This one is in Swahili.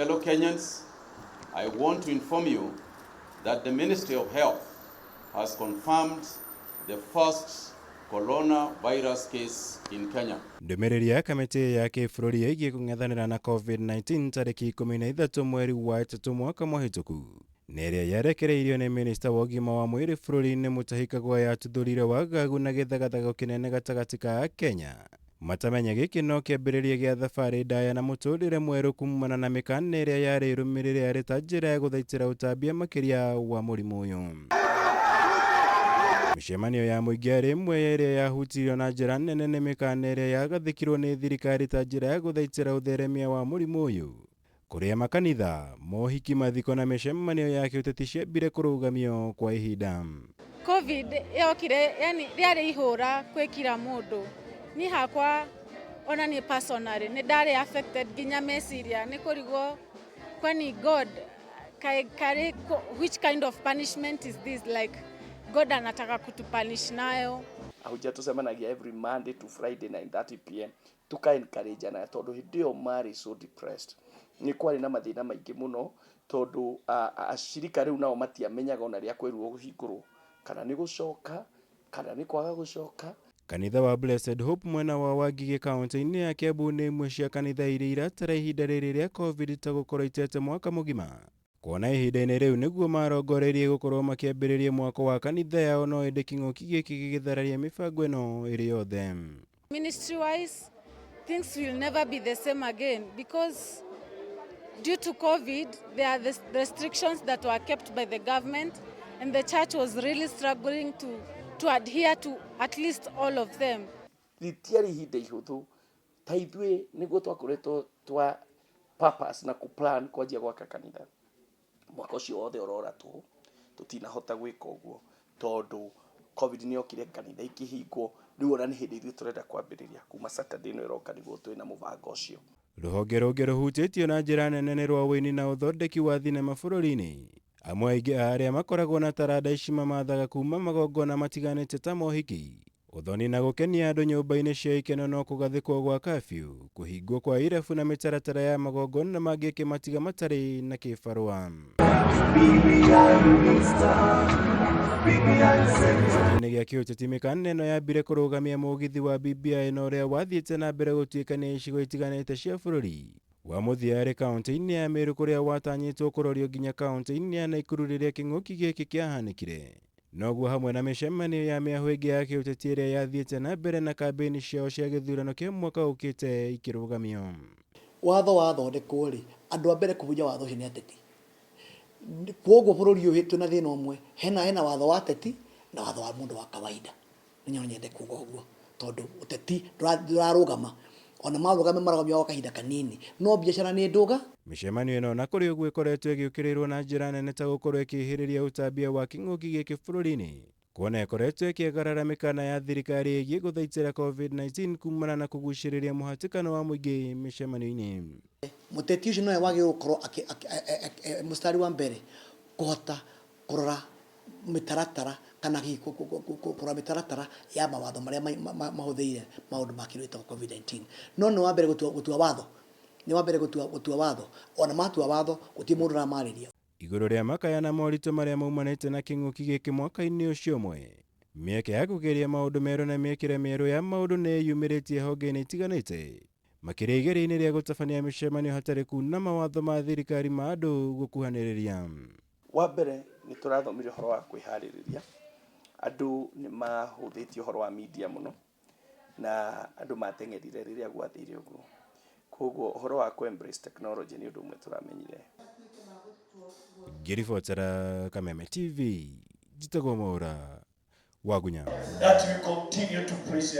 Fellow Kenyans, I want to inform you that the Ministry of Health has confirmed the first coronavirus case in Kenya. Ndũmĩrĩri ya kamĩtĩ ya kĩbũrũri ĩgiĩ kũng'ethanĩra na COVID-19 tarĩki 13 mweri wa ĩtatũ mwaka mũhĩtũku nĩ ĩrĩa yarekereirio nĩ minista wa ũgima wa mwĩrĩ bũrũri-inĩ Mutahi Kagwe yatuthũrire wagagu na gĩthagathago kĩnene gatagatĩ ka Kenya. Matamenya gĩkĩ no kĩambĩrĩria gĩa thabarĩ ndaya na mũtũrĩre mweru kumana na mikana ĩrĩa yarĩ rũmĩrĩre yarĩ ta njĩra ya guthaitira utambia makĩria wa mũrimũ ũyũ. Mĩcemanio ya mũingĩ yarĩ ĩmwe ĩrĩa yahutirio na njĩra nene nĩ mikana ĩrĩa yagathikirwo nĩ thirikari ta njĩra ya guthaitira ũtheremia wa mũrimũ ũyũ. Kuria makanitha, mohiki, mathiko na mĩcemanio ya kĩũteti ciambire kũrũgamio kwa ihinda. COVID yokire, yani rĩarĩ ihũra kwĩkira mũndũ. Ni hakwa ona ni personally ni ndari affected ginya meciria ni kurigwo kwani God which kind of punishment is this, like God anataka kutupunish nayo. Ahuja tusemanagia every Monday to Friday 9:30 pm tuka encourage na tondu hindio mari so depressed ni kwari na mathina maingi muno tondu ashirika riu nao matiamenyaga ona ria kwirwo guhingurwo kana ni gucoka kana ni kwaga gucoka. Kanitha wa Blessed Hope mwena wa Wangige kaunti-inĩ ya Kiambu nĩ imwe cia kanitha iria iratara ihinda rĩrĩ rĩa COVID ta gũkorwo itete mwaka mũgima. Kuona ihinda-inĩ rĩu nĩguo marongoreirie gũkorwo makĩambĩrĩria mwako wa kanitha yao no ĩndĩ kĩng'ũki gĩkĩ gĩgĩthararia mĩbango ĩno ĩrĩ yothe. Ministry wise, things will never be the same again because due to COVID there are the restrictions that were kept by the government and the church was really struggling to adhere to at least all of them. Ritiari hinde ihuthu taithwe niguo twakoretwo twa purpose na kuplan kwajia gwaka kanitha. Mwaka ũcio wothe ũrora tu tutinahota gwĩka ũguo tondu COVID nĩ yokire kanitha ikĩhingwo rĩu ona nĩ hĩndĩ ithuĩ tũrenda kwambĩrĩria kuma Saturday no ĩroka nĩguo twĩna mũbango ũcio. Rũhonge rũngĩ rũhutĩtio na njĩra nene nĩ rwa ũini na ũthondeki wa thinema bũrũri-inĩ. Amwe aingĩ arĩa makoragwo na taranda ici mamathaga kuma magongona matiganĩte ta mohiki, ũthoni na gũkenia andũ nyũmba-inĩ cia ikeno no kugathikwo gwa curfew, kũhingwo kwa irabu na mĩtaratara ya magongona mangĩ kĩmatiga matarĩ na kĩbarũa. Gĩcigo-inĩ gĩa kĩũteti mikana ĩno yambire kũrũgamia mũgithi wa BBI na ũrĩa wathiĩte na mbere gũtuĩkania icigo itiganĩte cia bũrũri. Wa mũthia arĩ kaunti-inĩ ya Meru kũrĩa watanyĩtwo kũrorio nginya kaunti-inĩ ya Nakuru rĩrĩa kĩng'ũki gĩkĩ kĩahanĩkire. Noguo hamwe na mĩcemanio ya mĩahũ ĩngĩ ya kĩũteti ĩrĩa yathiĩte na mbere na kambĩini ciao cia gĩthurano kĩa mwaka ũkĩte ikĩrũgamio. Watho wathondekwo rĩ, andũ a mbere kũhunjia watho ũcio nĩ ateti. Kwoguo bũrũri ũyũ twĩna thĩna ũmwe, hena watho wa ateti na watho wa mũndũ wa kawaida. Nĩ nyende kuuga ũguo tondũ ũteti ndũrarũgama. Ona marũgame marũgamio wa kahinda kanini no biacara nĩ ndũga. Mĩcemanio ĩno na kũrĩ ũguo ĩkoretwo ĩgĩũkĩrĩrwo na njĩra nene ta gũkorwo ĩkĩhĩrĩria utambia wa kĩng'ũki gĩkĩ bũrũri-inĩ, kuona ĩkoretwo ĩkĩagarara mĩkana ya thirikari ĩgiĩ gũthaitĩra COVID-19 kumana na kũgucĩrĩria mũhatĩkano wa mũingĩ mĩcemanio-inĩ. Mũteti ũcio nowe wagĩrĩirwo gũkorwo mũstari wa mbere kũhota kũrora mĩtaratara kana kũrora mĩtaratara ya mawatho marĩa mahũthĩire maũndũ ma kĩrĩu ta COVID-19. No nĩ wa mbere gũtua watho. Nĩ wa mbere gũtua watho. Ona matua watho gũtirĩ mũndũ ũramarĩria. Igũrũ rĩa makaya na moritũ marĩa maumanĩte na kĩng'ũki gĩkĩ mwaka-inĩ ũcio ũmwe, mĩeke ya kũgeria maũndũ merũ na mĩekĩre mĩerũ ya maũndũ nĩ yumĩrĩtie honge-inĩ itiganĩte, makĩria igeria-inĩ rĩa gũtabania mĩcemanio hatarĩ kuna mawatho ma thirikari ma andũ gũkuhanĩrĩria. Wa mbere nĩ tũrathomirie ũhoro wa kwĩharĩrĩria. Andũ nĩ mahũthĩtie ũhoro wa media mũno na andũ mateng'erire rĩrĩa gwathire ũguo. Koguo ũhoro wa embrace technology nĩ ũndũ ũmwe tũramenyire. Ngĩribotera Kameme TV, njĩtagwo Mwaura wa Gunya.